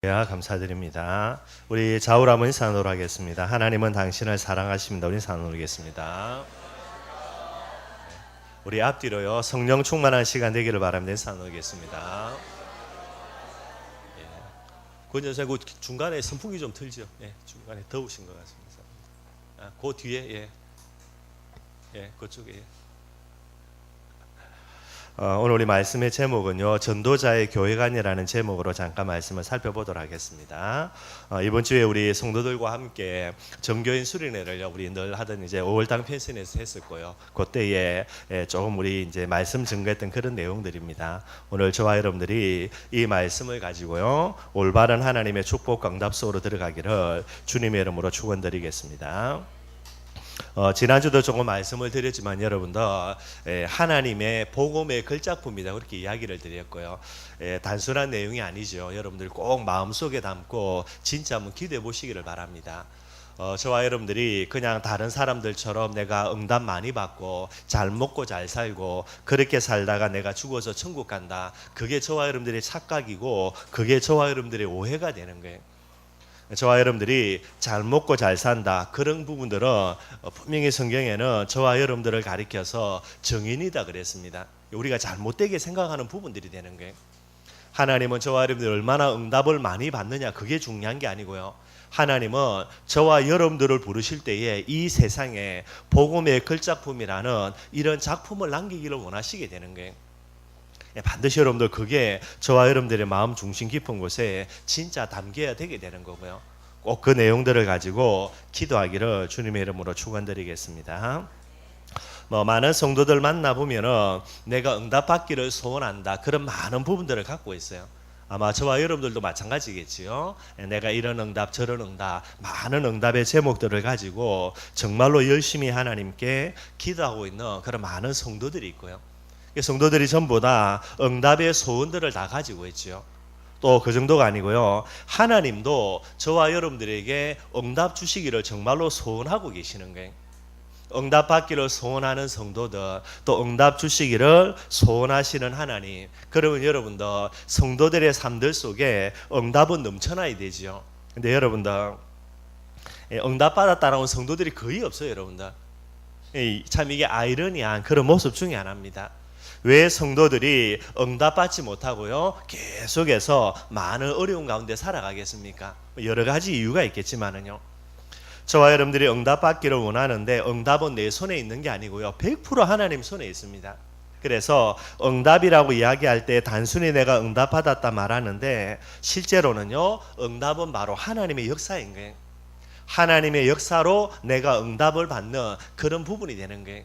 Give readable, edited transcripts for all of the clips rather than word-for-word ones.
감사드립니다. 우리 좌우로 한번 인사 나누도록 하겠습니다. 하나님은 당신을 사랑하십니다. 우리 인사 나누겠습니다. 우리 앞뒤로요 성령 충만한 시간 되기를 바랍니다. 인사 나누겠습니다. 그 선생님 중간에 선풍기 좀 틀죠. 중간에 더우신 것 같습니다. 그 뒤에 그쪽에. 오늘 우리 말씀의 제목은요 전도자의 교회관이라는 제목으로 잠깐 말씀을 살펴보도록 하겠습니다. 이번 주에 우리 성도들과 함께 정교인 수련회를 우리 늘 하던 이제 5월당 펜션에서 했었고요. 그때에 조금 우리 이제 말씀 증거했던 그런 내용들입니다. 오늘 저와 여러분들이 이 말씀을 가지고요 올바른 하나님의 축복 응답 속으로 들어가기를 주님의 이름으로 축원드리겠습니다. 지난주도 조금 말씀을 드렸지만 여러분들 하나님의 복음의 걸작품이다 그렇게 이야기를 드렸고요. 단순한 내용이 아니죠. 여러분들 꼭 마음속에 담고 진짜 한번 기도해 보시기를 바랍니다. 저와 여러분들이 그냥 다른 사람들처럼 내가 응답 많이 받고 잘 먹고 잘 살고 그렇게 살다가 내가 죽어서 천국 간다. 그게 저와 여러분들의 착각이고 그게 저와 여러분들의 오해가 되는 거예요. 저와 여러분들이 잘 먹고 잘 산다 그런 부분들은 분명히 성경에는 저와 여러분들을 가리켜서 정인이다 그랬습니다. 우리가 잘못되게 생각하는 부분들이 되는 거예요. 하나님은 저와 여러분들이 얼마나 응답을 많이 받느냐 그게 중요한 게 아니고요. 하나님은 저와 여러분들을 부르실 때에 이 세상에 복음의 걸작품이라는 이런 작품을 남기기를 원하시게 되는 거예요. 반드시 여러분들 그게 저와 여러분들의 마음 중심 깊은 곳에 진짜 담겨야 되게 되는 거고요. 꼭 그 내용들을 가지고 기도하기를 주님의 이름으로 축원드리겠습니다. 많은 성도들 만나보면은 내가 응답받기를 소원한다 그런 많은 부분들을 갖고 있어요. 아마 저와 여러분들도 마찬가지겠지요. 내가 이런 응답 저런 응답 많은 응답의 제목들을 가지고 정말로 열심히 하나님께 기도하고 있는 그런 많은 성도들이 있고요. 성도들이 전부 다 응답의 소원들을 다 가지고 있죠. 또 그 정도가 아니고요. 하나님도 저와 여러분들에게 응답 주시기를 정말로 소원하고 계시는 거예요. 응답 받기를 소원하는 성도들, 또 응답 주시기를 소원하시는 하나님. 그러면 여러분들 성도들의 삶들 속에 응답은 넘쳐나야 되죠. 근데 여러분들 응답 받았다라는 성도들이 거의 없어요, 여러분들. 참 이게 아이러니한 그런 모습 중에 하나입니다. 왜 성도들이 응답받지 못하고요 계속해서 많은 어려운 가운데 살아가겠습니까? 여러 가지 이유가 있겠지만은요. 저와 여러분들이 응답받기를 원하는데 응답은 내 손에 있는 게 아니고요 100% 하나님 손에 있습니다. 그래서 응답이라고 이야기할 때 단순히 내가 응답받았다 말하는데 실제로는요 응답은 바로 하나님의 역사인 거예요. 하나님의 역사로 내가 응답을 받는 그런 부분이 되는 거예요.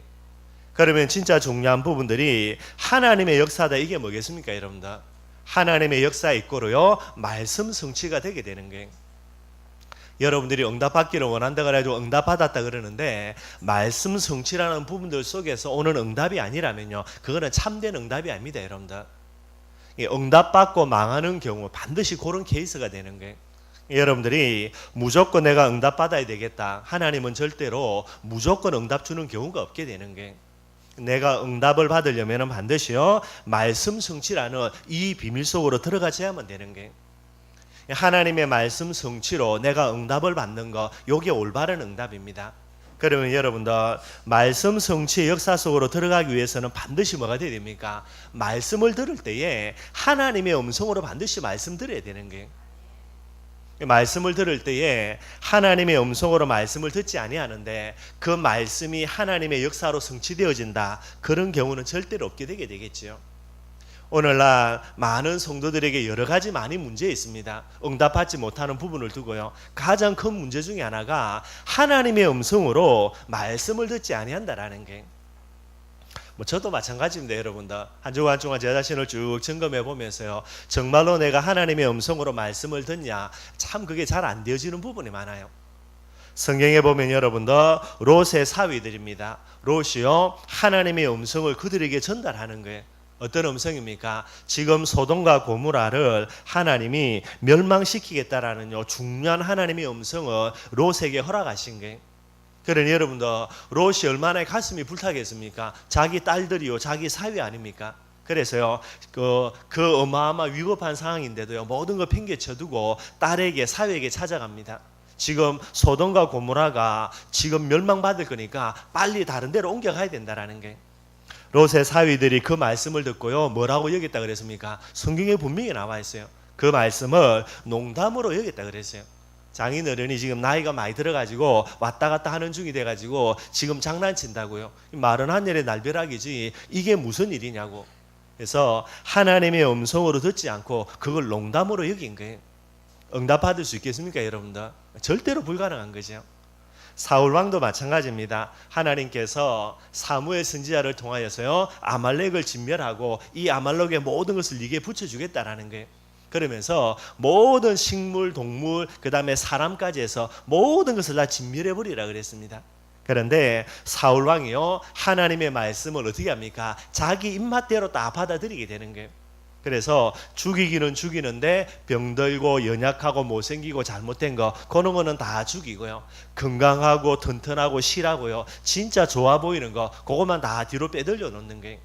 그러면 진짜 중요한 부분들이 하나님의 역사다 이게 뭐겠습니까 여러분들? 하나님의 역사에 있고로요 말씀 성취가 되게 되는 거예요. 여러분들이 응답받기를 원한다 그래가지고 응답받았다 그러는데 말씀 성취라는 부분들 속에서 오는 응답이 아니라면요 그거는 참된 응답이 아닙니다 여러분들. 응답받고 망하는 경우 반드시 그런 케이스가 되는 거예요. 여러분들이 무조건 내가 응답받아야 되겠다 하나님은 절대로 무조건 응답 주는 경우가 없게 되는 거예요. 내가 응답을 받으려면 반드시요 말씀 성취라는 이 비밀 속으로 들어가셔야만 되는 거예요. 하나님의 말씀 성취로 내가 응답을 받는 거 이게 올바른 응답입니다. 그러면 여러분들 말씀 성취의 역사 속으로 들어가기 위해서는 반드시 뭐가 돼야 됩니까? 말씀을 들을 때에 하나님의 음성으로 반드시 말씀 들어야 되는 거예요. 말씀을 들을 때에 하나님의 음성으로 말씀을 듣지 아니하는데 그 말씀이 하나님의 역사로 성취되어진다 그런 경우는 절대로 없게 되게 되겠죠. 오늘날 많은 성도들에게 여러 가지 많이 문제 있습니다. 응답받지 못하는 부분을 두고요 가장 큰 문제 중에 하나가 하나님의 음성으로 말씀을 듣지 아니한다라는 게 저도 마찬가지입니다 여러분들. 한 주간 동안 제 자신을 쭉 점검해 보면서요 정말로 내가 하나님의 음성으로 말씀을 듣냐 참 그게 잘 안 되어지는 부분이 많아요. 성경에 보면 여러분들 롯의 사위들입니다. 롯이요 하나님의 음성을 그들에게 전달하는 거예요. 어떤 음성입니까? 지금 소돔과 고모라를 하나님이 멸망시키겠다라는 중요한 하나님의 음성을 롯에게 허락하신 거예요. 그러니 여러분들 롯이 얼마나 가슴이 불타겠습니까? 자기 딸들이요 자기 사위 아닙니까? 그래서요, 그 어마어마한 위급한 상황인데도요, 모든 걸 팽개쳐두고 딸에게, 사위에게 찾아갑니다. 지금 소돔과 고모라가 지금 멸망받을 거니까 빨리 다른 데로 옮겨가야 된다라는 게. 롯의 사위들이 그 말씀을 듣고요, 뭐라고 여겼다 그랬습니까? 성경에 분명히 나와 있어요. 그 말씀을 농담으로 여겼다 그랬어요. 장인어른이 지금 나이가 많이 들어가지고 왔다 갔다 하는 중이 돼가지고 지금 장난친다고요. 말은 하늘의 날벼락이지 이게 무슨 일이냐고. 그래서 하나님의 음성으로 듣지 않고 그걸 농담으로 여긴 거예요. 응답받을 수 있겠습니까, 여러분들? 절대로 불가능한 거죠. 사울 왕도 마찬가지입니다. 하나님께서 사무엘 선지자를 통하여서요, 아말렉을 진멸하고 이 아말렉의 모든 것을 네게 붙여주겠다라는 거예요. 그러면서 모든 식물, 동물, 그 다음에 사람까지 해서 모든 것을 다 진멸해버리라 그랬습니다. 그런데 사울 왕이요, 하나님의 말씀을 어떻게 합니까? 자기 입맛대로 다 받아들이게 되는 거예요. 그래서 죽이기는 죽이는데 병들고 연약하고 못생기고 잘못된 거 그런 거는 다 죽이고요, 건강하고 튼튼하고 실하고요, 진짜 좋아 보이는 거 그것만 다 뒤로 빼들려 놓는 거예요.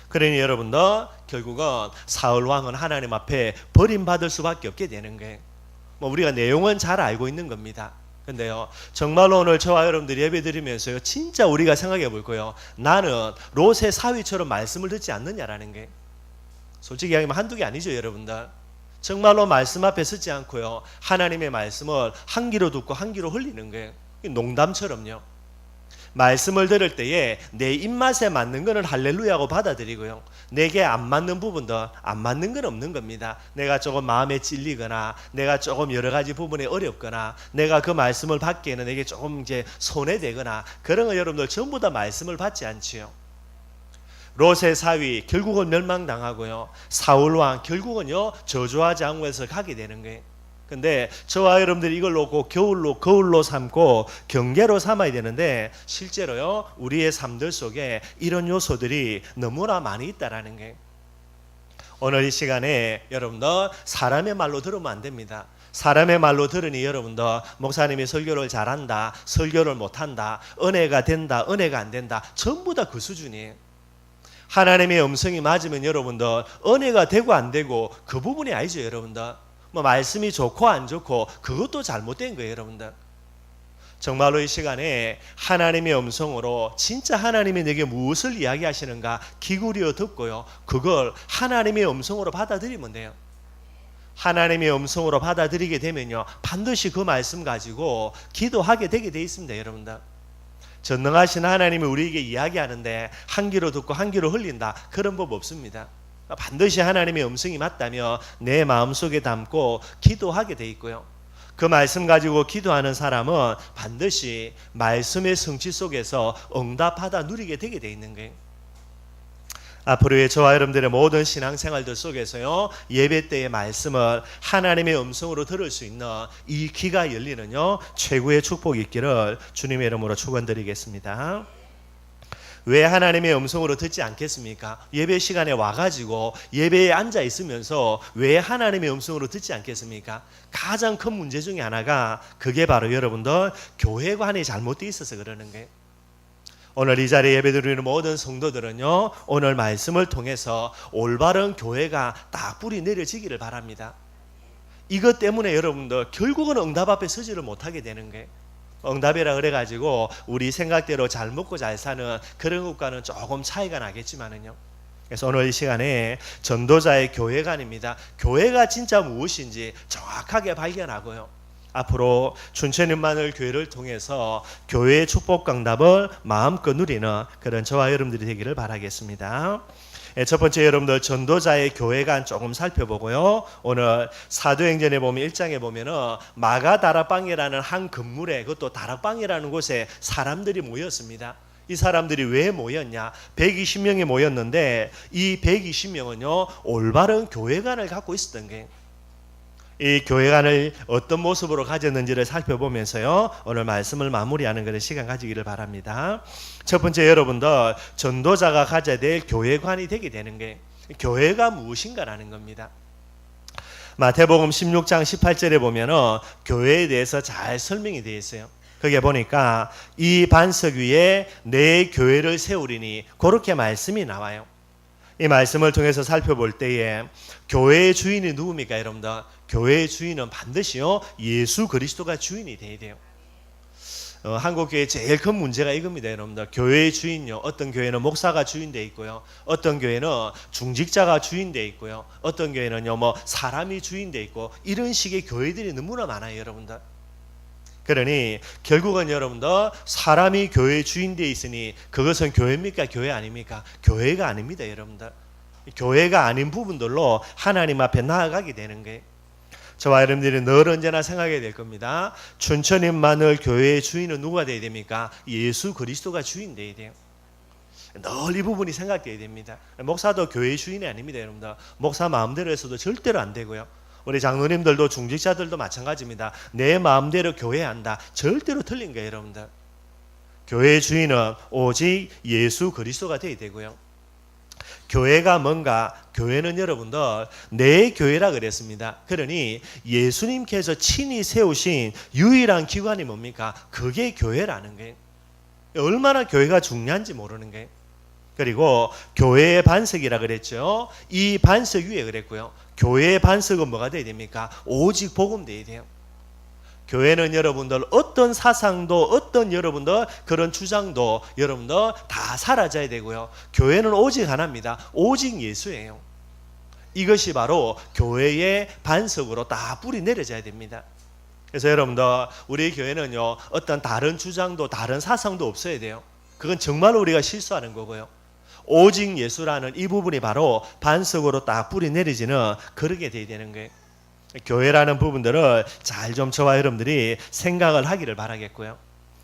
그러니 여러분들, 결국은 사울 왕은 하나님 앞에 버림받을 수밖에 없게 되는 거예요. 우리가 내용은 잘 알고 있는 겁니다. 근데요, 정말로 오늘 저와 여러분들이 예배 드리면서요, 진짜 우리가 생각해 볼 거예요. 나는 롯의 사위처럼 말씀을 듣지 않느냐라는 게. 솔직히 이야기하면 한두 개 아니죠, 여러분들. 정말로 말씀 앞에 서지 않고요, 하나님의 말씀을 한 귀로 듣고 한 귀로 흘리는 거예요. 농담처럼요. 말씀을 들을 때에 내 입맛에 맞는 거는 할렐루야고 받아들이고요, 내게 안 맞는 부분도 안 맞는 건 없는 겁니다. 내가 조금 마음에 찔리거나 내가 조금 여러 가지 부분에 어렵거나 내가 그 말씀을 받기에는 내게 조금 이제 손해되거나 그런 거 여러분들 전부 다 말씀을 받지 않지요. 롯의 사위 결국은 멸망당하고요, 사울 왕 결국은요 저주하지 않고 해서 가게 되는 거예요. 근데 저와 여러분들이 이걸 놓고 거울로 삼고 경계로 삼아야 되는데, 실제로요 우리의 삶들 속에 이런 요소들이 너무나 많이 있다라는 게. 오늘 이 시간에 여러분들, 사람의 말로 들으면 안 됩니다. 사람의 말로 들으니 여러분들, 목사님이 설교를 잘한다, 설교를 못한다, 은혜가 된다, 은혜가 안 된다, 전부 다 그 수준이에요. 하나님의 음성이 맞으면 여러분들, 은혜가 되고 안 되고 그 부분이 아니죠, 여러분들. 말씀이 좋고 안 좋고 그것도 잘못된 거예요, 여러분들. 정말로 이 시간에 하나님의 음성으로 진짜 하나님이 내게 무엇을 이야기하시는가 기울여 듣고요, 그걸 하나님의 음성으로 받아들이면 돼요. 하나님의 음성으로 받아들이게 되면요, 반드시 그 말씀 가지고 기도하게 되게 돼 있습니다, 여러분들. 전능하신 하나님이 우리에게 이야기하는데 한 귀로 듣고 한 귀로 흘린다, 그런 법 없습니다. 반드시 하나님의 음성이 맞다며 내 마음속에 담고 기도하게 돼 있고요, 그 말씀 가지고 기도하는 사람은 반드시 말씀의 성취 속에서 응답하다 누리게 되게 돼 있는 거예요. 앞으로의 저와 여러분들의 모든 신앙생활들 속에서요, 예배 때의 말씀을 하나님의 음성으로 들을 수 있는 이 귀가 열리는요, 최고의 축복이 있기를 주님의 이름으로 축원드리겠습니다. 왜 하나님의 음성으로 듣지 않겠습니까? 예배 시간에 와가지고 예배에 앉아 있으면서 왜 하나님의 음성으로 듣지 않겠습니까? 가장 큰 문제 중에 하나가 그게 바로 여러분들 교회관이 잘못되어 있어서 그러는 거예요. 오늘 이 자리에 예배드리는 모든 성도들은요, 오늘 말씀을 통해서 올바른 교회가 딱 뿌리 내려지기를 바랍니다. 이것 때문에 여러분들 결국은 응답 앞에 서지를 못하게 되는 거예요. 응답이라 그래가지고 우리 생각대로 잘 먹고 잘 사는 그런 것과는 조금 차이가 나겠지만은요. 그래서 오늘 이 시간에 전도자의 교회관입니다. 교회가 진짜 무엇인지 정확하게 발견하고요, 앞으로 춘천인마늘 교회를 통해서 교회의 축복 강답을 마음껏 누리는 그런 저와 여러분들이 되기를 바라겠습니다. 첫 번째, 여러분들 전도자의 교회관 조금 살펴보고요, 오늘 사도행전에 보면 1장에 보면은 마가 다락방이라는 한 건물에, 그것도 다락방이라는 곳에 사람들이 모였습니다. 이 사람들이 왜 모였냐? 120명이 모였는데 이 120명은요 올바른 교회관을 갖고 있었던 게, 이 교회관을 어떤 모습으로 가졌는지를 살펴보면서요, 오늘 말씀을 마무리하는 그런 시간 가지기를 바랍니다. 첫 번째, 여러분들 전도자가 가져야 될 교회관이 되게 되는 게 교회가 무엇인가라는 겁니다. 마태복음 16장 18절에 보면은 교회에 대해서 잘 설명이 되어 있어요. 거기에 보니까 이 반석 위에 내 교회를 세우리니 그렇게 말씀이 나와요. 이 말씀을 통해서 살펴볼 때에 교회의 주인이 누굽니까, 여러분들? 교회의 주인은 반드시요 예수 그리스도가 주인이 돼야 돼요. 한국 교회의 제일 큰 문제가 이겁니다, 여러분들. 교회의 주인요, 어떤 교회는 목사가 주인 돼 있고요, 어떤 교회는 중직자가 주인 돼 있고요, 어떤 교회는요 뭐 사람이 주인 돼 있고, 이런 식의 교회들이 너무나 많아요, 여러분들. 그러니 결국은 여러분들, 사람이 교회의 주인 돼 있으니 그것은 교회입니까, 교회 아닙니까? 교회가 아닙니다, 여러분들. 교회가 아닌 부분들로 하나님 앞에 나아가게 되는 거예요. 저와 여러분들이 늘 언제나 생각해야 될 겁니다. 춘천인마늘 교회의 주인은 누가 되어야 됩니까? 예수 그리스도가 주인 되어야 돼요. 늘 이 부분이 생각돼야 됩니다. 목사도 교회의 주인이 아닙니다, 여러분들. 목사 마음대로 해서도 절대로 안 되고요. 우리 장로님들도 중직자들도 마찬가지입니다. 내 마음대로 교회한다, 절대로 틀린 거예요, 여러분들. 교회의 주인은 오직 예수 그리스도가 되어야 되고요. 교회가 뭔가? 교회는 여러분들 내 교회라 그랬습니다. 그러니 예수님께서 친히 세우신 유일한 기관이 뭡니까? 그게 교회라는 거예요. 얼마나 교회가 중요한지 모르는 거예요. 그리고 교회의 반석이라 그랬죠. 이 반석 위에 그랬고요. 교회의 반석은 뭐가 돼야 됩니까? 오직 복음 돼야 돼요. 교회는 여러분들 어떤 사상도, 어떤 여러분들 그런 주장도 여러분들 다 사라져야 되고요. 교회는 오직 하나입니다. 오직 예수예요. 이것이 바로 교회의 반석으로 다 뿌리 내려져야 됩니다. 그래서 여러분들, 우리 교회는요 어떤 다른 주장도 다른 사상도 없어야 돼요. 그건 정말 우리가 실수하는 거고요. 오직 예수라는 이 부분이 바로 반석으로 딱 뿌리 내리지는 그렇게 돼야 되는 거예요. 교회라는 부분들을 잘 좀 저와 여러분들이 생각을 하기를 바라겠고요.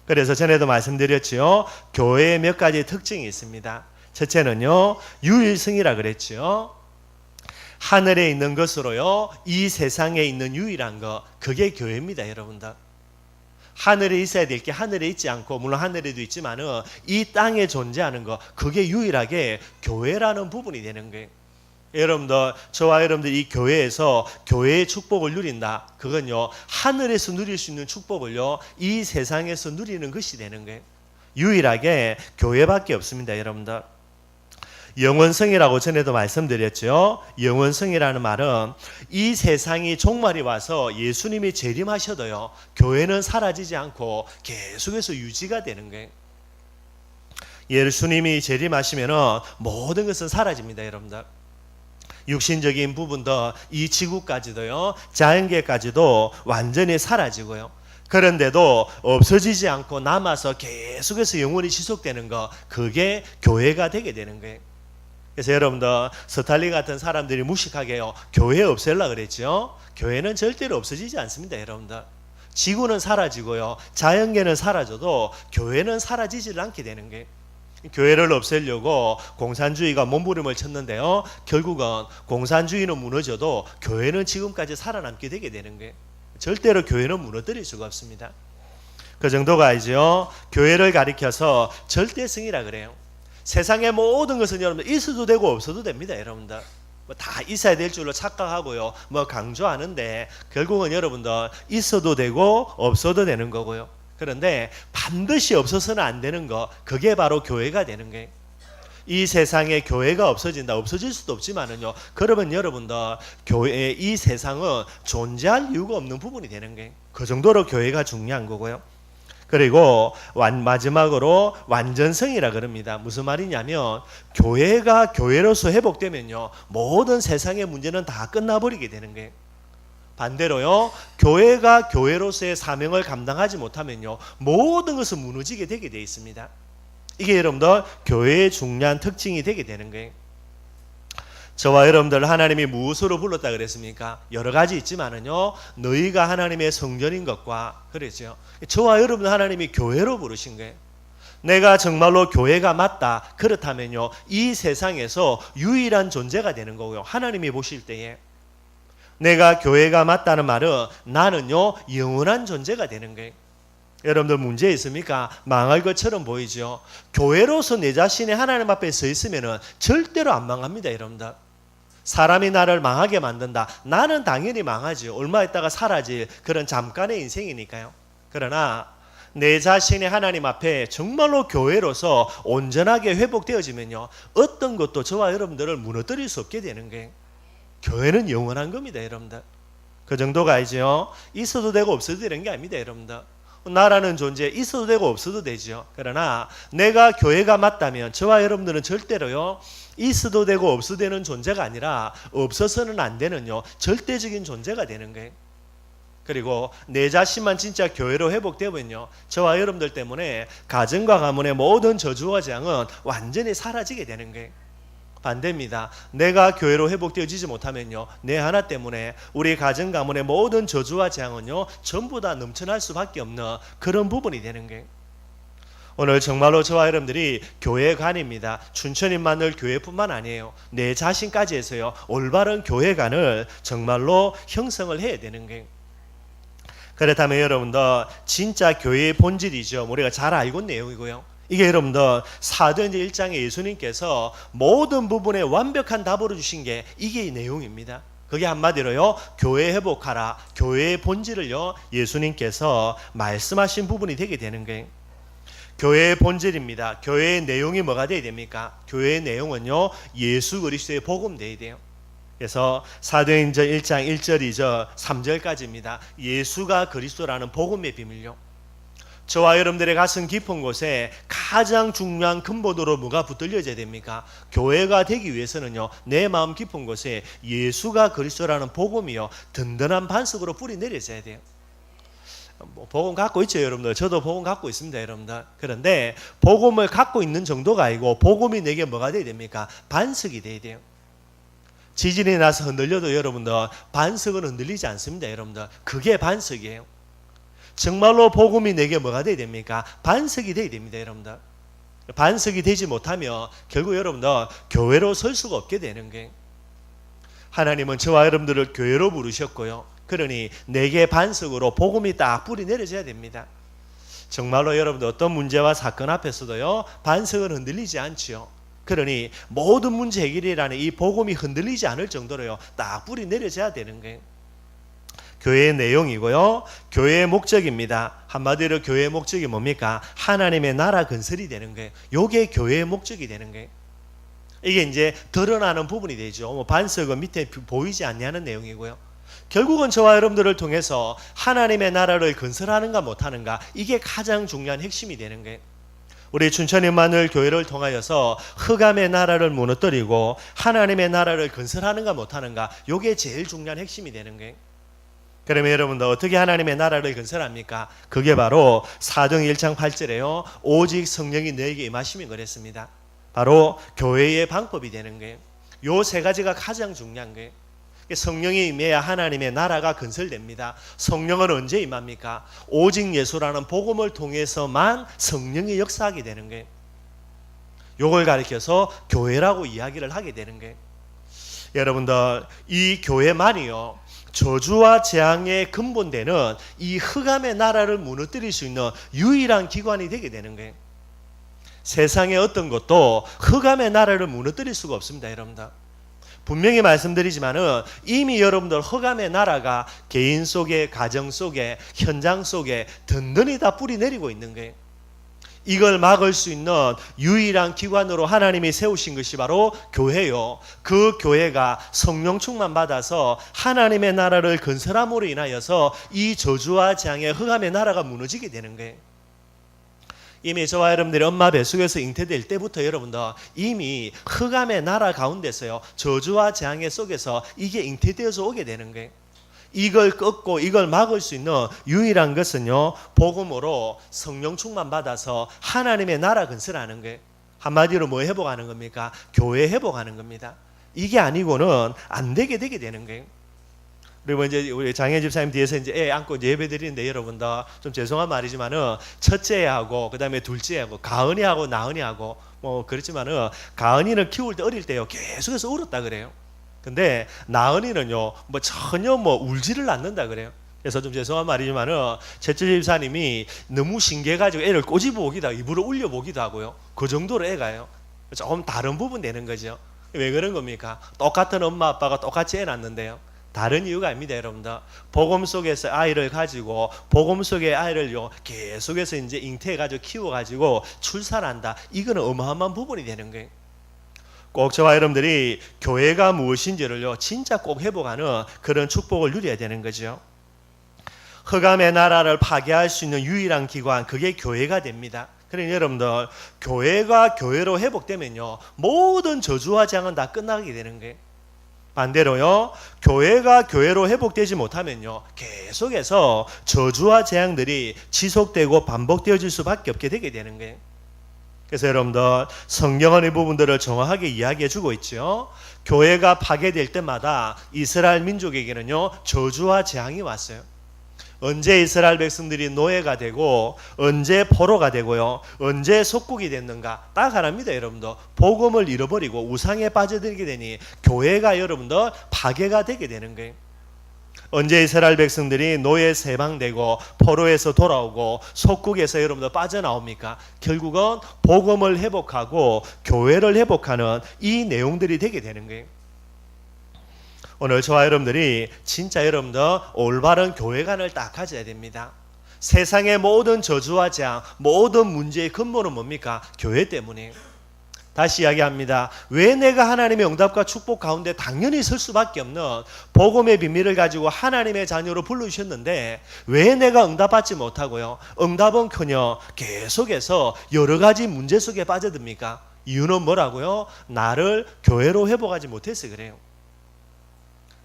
그래서 전에도 말씀드렸지요. 교회의 몇 가지 특징이 있습니다. 첫째는요, 유일성이라 그랬죠. 하늘에 있는 것으로요, 이 세상에 있는 유일한 것, 그게 교회입니다, 여러분들. 하늘에 있어야 될 게 하늘에 있지 않고, 물론 하늘에도 있지만은 이 땅에 존재하는 것, 그게 유일하게 교회라는 부분이 되는 거예요. 여러분들, 저와 여러분들 이 교회에서 교회의 축복을 누린다. 그건요, 하늘에서 누릴 수 있는 축복을요, 이 세상에서 누리는 것이 되는 거예요. 유일하게 교회밖에 없습니다, 여러분들. 영원성이라고 전에도 말씀드렸죠. 영원성이라는 말은 이 세상이 종말이 와서 예수님이 재림하셔도요, 교회는 사라지지 않고 계속해서 유지가 되는 거예요. 예수님이 재림하시면은 모든 것은 사라집니다, 여러분들. 육신적인 부분도, 이 지구까지도요, 자연계까지도 완전히 사라지고요. 그런데도 없어지지 않고 남아서 계속해서 영원히 지속되는 거, 그게 교회가 되게 되는 거예요. 그래서 여러분들, 스탈린 같은 사람들이 무식하게요, 교회 없앨라 그랬죠. 교회는 절대로 없어지지 않습니다, 여러분들. 지구는 사라지고요, 자연계는 사라져도 교회는 사라지질 않게 되는 거예요. 교회를 없애려고 공산주의가 몸부림을 쳤는데요, 결국은 공산주의는 무너져도 교회는 지금까지 살아남게 되게 되는 거예요. 절대로 교회는 무너뜨릴 수가 없습니다. 그 정도가 아니죠. 교회를 가리켜서 절대성이라 그래요. 세상의 모든 것은 여러분들 있어도 되고 없어도 됩니다, 여러분들. 다 있어야 될 줄로 착각하고요, 강조하는데 결국은 여러분들 있어도 되고 없어도 되는 거고요. 그런데 반드시 없어서는 안 되는 거, 그게 바로 교회가 되는 거예요. 이 세상에 교회가 없어진다, 없어질 수도 없지만은요, 그러면 여러분들 교회, 이 세상은 존재할 이유가 없는 부분이 되는 거예요. 그 정도로 교회가 중요한 거고요. 그리고 마지막으로 완전성이라 그럽니다. 무슨 말이냐면, 교회가 교회로서 회복되면요, 모든 세상의 문제는 다 끝나버리게 되는 거예요. 반대로요, 교회가 교회로서의 사명을 감당하지 못하면요, 모든 것은 무너지게 되게 되어 있습니다. 이게 여러분들 교회의 중요한 특징이 되게 되는 거예요. 저와 여러분들 하나님이 무엇으로 불렀다 그랬습니까? 여러 가지 있지만은요, 너희가 하나님의 성전인 것과, 그랬죠. 저와 여러분 하나님이 교회로 부르신 거예요. 내가 정말로 교회가 맞다, 그렇다면요, 이 세상에서 유일한 존재가 되는 거고요. 하나님이 보실 때에 내가 교회가 맞다는 말은 나는요, 영원한 존재가 되는 거예요. 여러분들 문제 있습니까? 망할 것처럼 보이죠. 교회로서 내 자신이 하나님 앞에 서 있으면은 절대로 안 망합니다, 여러분들. 사람이 나를 망하게 만든다. 나는 당연히 망하죠. 얼마 있다가 사라질 그런 잠깐의 인생이니까요. 그러나 내 자신이 하나님 앞에 정말로 교회로서 온전하게 회복되어지면요, 어떤 것도 저와 여러분들을 무너뜨릴 수 없게 되는 거예요. 교회는 영원한 겁니다, 여러분들. 그 정도가 아니죠. 있어도 되고 없어도 되는 게 아닙니다, 여러분들. 나라는 존재 있어도 되고 없어도 되죠. 그러나 내가 교회가 맞다면 저와 여러분들은 절대로요, 있어도 되고 없어도 되는 존재가 아니라 없어서는 안 되는요, 절대적인 존재가 되는 거예요. 그리고 내 자신만 진짜 교회로 회복되면요, 저와 여러분들 때문에 가정과 가문의 모든 저주와 재앙은 완전히 사라지게 되는 거예요. 반대입니다. 내가 교회로 회복되어지지 못하면요, 내 하나 때문에 우리 가정 가문의 모든 저주와 재앙은요, 전부 다 넘쳐날 수밖에 없는 그런 부분이 되는 거예요. 오늘 정말로 저와 여러분들이 교회관입니다. 춘천인만을 교회뿐만 아니에요. 내 자신까지 해서요, 올바른 교회관을 정말로 형성을 해야 되는 거예요. 그렇다면 여러분들, 진짜 교회의 본질이죠. 우리가 잘 알고 있는 내용이고요. 이게 여러분들 사도행전 1장에 예수님께서 모든 부분에 완벽한 답으로 주신 게 이게 이 내용입니다. 그게 한마디로요, 교회 회복하라, 교회의 본질을요, 예수님께서 말씀하신 부분이 되게 되는 거예요. 교회의 본질입니다. 교회의 내용이 뭐가 돼야 됩니까? 교회의 내용은요, 예수 그리스도의 복음 돼야 돼요. 그래서 사도행전 1장 1절 2절 3절까지입니다. 예수가 그리스도라는 복음의 비밀요. 저와 여러분들의 가슴 깊은 곳에 가장 중요한 근본으로 뭐가 붙들려져야 됩니까? 교회가 되기 위해서는요, 내 마음 깊은 곳에 예수가 그리스도라는 복음이요, 든든한 반석으로 뿌리 내려져야 돼요. 복음 갖고 있죠, 여러분들. 저도 복음 갖고 있습니다, 여러분들. 그런데 복음을 갖고 있는 정도가 아니고 복음이 내게 뭐가 돼야 됩니까? 반석이 돼야 돼요. 지진이 나서 흔들려도 여러분들, 반석은 흔들리지 않습니다, 여러분들. 그게 반석이에요. 정말로 복음이 내게 뭐가 돼야 됩니까? 반석이 돼야 됩니다, 여러분들. 반석이 되지 못하면 결국 여러분들 교회로 설 수가 없게 되는 거예요. 하나님은 저와 여러분들을 교회로 부르셨고요, 그러니 내게 반석으로 복음이 딱 뿌리 내려져야 됩니다. 정말로 여러분들 어떤 문제와 사건 앞에서도요, 반석은 흔들리지 않지요. 그러니 모든 문제 해결이라는 이 복음이 흔들리지 않을 정도로요, 딱 뿌리 내려져야 되는 거예요. 교회의 내용이고요, 교회의 목적입니다. 한마디로 교회의 목적이 뭡니까? 하나님의 나라 건설이 되는 거예요. 이게 교회의 목적이 되는 거예요. 이게 이제 드러나는 부분이 되죠. 반석은 밑에 보이지 않냐는 내용이고요. 결국은 저와 여러분들을 통해서 하나님의 나라를 건설하는가 못하는가, 이게 가장 중요한 핵심이 되는 거예요. 우리 춘천인만을 교회를 통하여서 흑암의 나라를 무너뜨리고 하나님의 나라를 건설하는가 못하는가, 이게 제일 중요한 핵심이 되는 거예요. 그러면 여러분들 어떻게 하나님의 나라를 건설합니까? 그게 바로 사도행전 1장 8절에요. 오직 성령이 너에게 임하심이 그랬습니다. 바로 교회의 방법이 되는 거예요. 요 세 가지가 가장 중요한 거예요. 성령이 임해야 하나님의 나라가 건설됩니다. 성령은 언제 임합니까? 오직 예수라는 복음을 통해서만 성령이 역사하게 되는 거예요. 요걸 가리켜서 교회라고 이야기를 하게 되는 거예요. 여러분들, 이 교회만이요, 저주와 재앙의 근본되는 이 흑암의 나라를 무너뜨릴 수 있는 유일한 기관이 되게 되는 거예요. 세상의 어떤 것도 흑암의 나라를 무너뜨릴 수가 없습니다, 여러분들. 분명히 말씀드리지만은 이미 여러분들 흑암의 나라가 개인 속에, 가정 속에, 현장 속에 든든히 다 뿌리 내리고 있는 거예요. 이걸 막을 수 있는 유일한 기관으로 하나님이 세우신 것이 바로 교회요. 그 교회가 성령 충만 받아서 하나님의 나라를 건설함으로 인하여서 이 저주와 재앙의 흑암의 나라가 무너지게 되는 거예요. 이미 저와 여러분들이 엄마 뱃속에서 잉태될 때부터 여러분들 이미 흑암의 나라 가운데서요, 저주와 재앙의 속에서 이게 잉태되어서 오게 되는 거예요. 이걸 꺾고 이걸 막을 수 있는 유일한 것은요, 복음으로 성령 충만 받아서 하나님의 나라 건설하는 거예요. 한마디로 뭐 회복하는 겁니까? 교회 회복하는 겁니다. 이게 아니고는 안 되게 되는 거예요. 그리고 이제 우리 장혜 집사님 뒤에서 이제 애 안고 이제 예배 드리는데 여러분들 좀 죄송한 말이지만은 첫째하고 그다음에 둘째하고 가은이하고 나은이하고 뭐 그렇지만은 가은이는 키울 때 어릴 때요, 계속해서 울었다 그래요. 근데 나은이는요, 뭐 전혀 뭐 울지를 않는다 그래요. 그래서 좀 죄송한 말이지만은 첫째 집사님이 너무 신기해가지고 애를 꼬집어 보기도 하고 입으로 울려 보기도 하고요. 그 정도로 애가요. 조금 다른 부분 되는 거죠. 왜 그런 겁니까? 똑같은 엄마 아빠가 똑같이 애 낳는데요, 다른 이유가 아닙니다, 여러분들. 복음 속에서 아이를 가지고 복음 속의 아이를요 계속해서 이제 잉태해가지고 키워가지고 출산한다. 이거는 어마어마한 부분이 되는 거예요. 꼭 저와 여러분들이 교회가 무엇인지를요 진짜 꼭 회복하는 그런 축복을 누려야 되는 거죠. 흑암의 나라를 파괴할 수 있는 유일한 기관, 그게 교회가 됩니다. 그러니 여러분들, 교회가 교회로 회복되면요 모든 저주와 재앙은 다 끝나게 되는 거예요. 반대로요, 교회가 교회로 회복되지 못하면요 계속해서 저주와 재앙들이 지속되고 반복되어질 수밖에 없게 되게 되는 거예요. 그래서 여러분들, 성경은 이 부분들을 정확하게 이야기해 주고 있죠. 교회가 파괴될 때마다 이스라엘 민족에게는요 저주와 재앙이 왔어요. 언제 이스라엘 백성들이 노예가 되고 언제 포로가 되고요 언제 속국이 됐는가, 딱 하나입니다. 여러분들, 복음을 잃어버리고 우상에 빠져들게 되니 교회가 여러분들 파괴가 되게 되는 거예요. 언제 이스라엘 백성들이 노예 세방되고 포로에서 돌아오고 속국에서 여러분들 빠져나옵니까? 결국은 복음을 회복하고 교회를 회복하는 이 내용들이 되게 되는 거예요. 오늘 저와 여러분들이 진짜 여러분들 올바른 교회관을 딱 가져야 됩니다. 세상의 모든 저주와 재앙, 모든 문제의 근본은 뭡니까? 교회 때문에. 다시 이야기합니다. 왜 내가 하나님의 응답과 축복 가운데 당연히 설 수밖에 없는 복음의 비밀을 가지고 하나님의 자녀로 불러주셨는데 왜 내가 응답받지 못하고요 응답은커녕 계속해서 여러 가지 문제 속에 빠져듭니까? 이유는 뭐라고요? 나를 교회로 회복하지 못해서 그래요.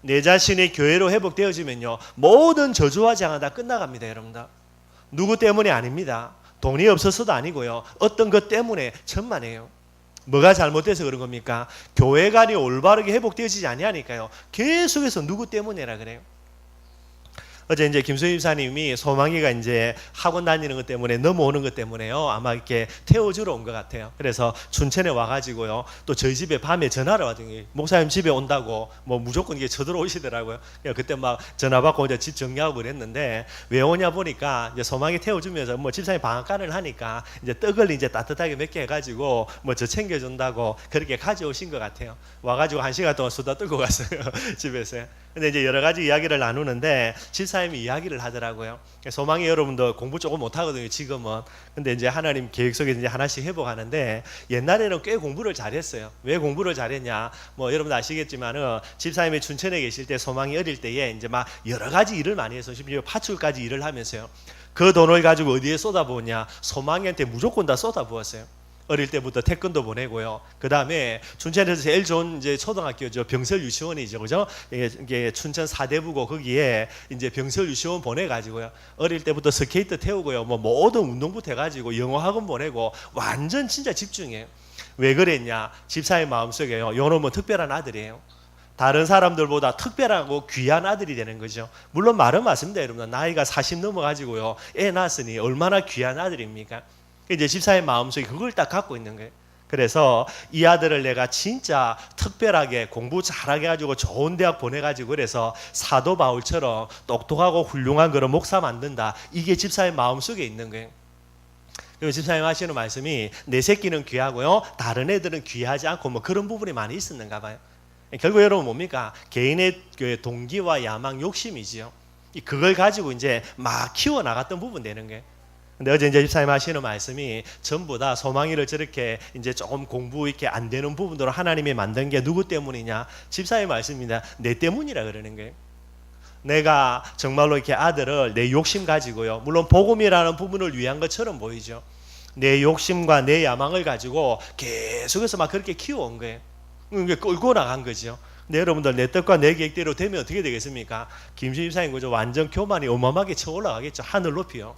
내 자신이 교회로 회복되어지면요 모든 저주와 재앙은 다 끝나갑니다. 여러분들, 누구 때문이 아닙니다. 돈이 없어서도 아니고요 어떤 것 때문에 천만에요. 뭐가 잘못돼서 그런 겁니까? 교회관이 올바르게 회복되어지지 아니하니까요 계속해서 누구 때문이라 그래요. 어제 이제 김수희 집사님이 소망이가 이제 학원 다니는 것 때문에 넘어오는 것 때문에요 아마 이렇게 태워주러 온 것 같아요. 그래서 춘천에 와가지고요 또 저희 집에 밤에 전화를 왔더니 목사님 집에 온다고 뭐 무조건 이게 쳐들어오시더라고요. 그때 막 전화 받고 이제 집 정리하고 그랬는데 왜 오냐 보니까 이제 소망이 태워주면서 뭐 집사님 방앗간을 하니까 이제 떡을 이제 따뜻하게 몇 개 해가지고 뭐 저 챙겨준다고 그렇게 가져오신 것 같아요. 와가지고 1시간 동안 수다 떨고 갔어요 집에서요. 근데 이제 여러 가지 이야기를 나누는데 집사님이 이야기를 하더라고요. 소망이 여러분들 공부 조금 못하거든요 지금은. 근데 이제 하나님 계획 속에 이제 하나씩 회복하는데 옛날에는 꽤 공부를 잘했어요. 왜 공부를 잘했냐? 뭐 여러분 아시겠지만은 집사님이 춘천에 계실 때 소망이 어릴 때에 이제 막 여러 가지 일을 많이 해서 심지어 파출까지 일을 하면서요. 그 돈을 가지고 어디에 쏟아부었냐? 소망이한테 무조건 다 쏟아부었어요. 어릴 때부터 태권도 보내고요. 그 다음에 춘천에서 제일 좋은 이제 초등학교죠. 병설 유치원이죠, 그죠? 이게 춘천 사대부고 거기에 이제 병설 유치원 보내가지고요. 어릴 때부터 스케이트 태우고요. 뭐 모든 운동부터 해가지고 영어 학원 보내고 완전 진짜 집중해요. 왜 그랬냐? 집사의 마음속에요. 요놈은 특별한 아들이에요. 다른 사람들보다 특별하고 귀한 아들이 되는 거죠. 물론 말은 맞습니다, 여러분. 나이가 40 넘어가지고요. 애 낳았으니 얼마나 귀한 아들입니까? 이제 집사의 마음속에 그걸 딱 갖고 있는 거예요. 그래서 이 아들을 내가 진짜 특별하게 공부 잘하게 해가지고 좋은 대학 보내가지고 그래서 사도 바울처럼 똑똑하고 훌륭한 그런 목사 만든다. 이게 집사의 마음속에 있는 거예요. 그리고 집사님 하시는 말씀이 내 새끼는 귀하고요 다른 애들은 귀하지 않고 뭐 그런 부분이 많이 있었는가 봐요. 결국 여러분 뭡니까? 개인의 동기와 야망, 욕심이지요. 그걸 가지고 이제 막 키워나갔던 부분 되는 거예요. 근데 어제 이제 집사님 하시는 말씀이 전부 다 소망이를 저렇게 이제 조금 공부 이렇게 안 되는 부분으로 하나님이 만든 게 누구 때문이냐? 집사님 말씀입니다. 내 때문이라 그러는 거예요. 내가 정말로 이렇게 아들을 내 욕심 가지고요. 물론 복음이라는 부분을 위한 것처럼 보이죠. 내 욕심과 내 야망을 가지고 계속해서 막 그렇게 키워온 거예요. 그게 끌고 나간 거죠. 근데 여러분들 내 뜻과 내 계획대로 되면 어떻게 되겠습니까? 김수희 집사님 그죠? 완전 교만이 어마어마하게 쳐 올라가겠죠. 하늘 높이요.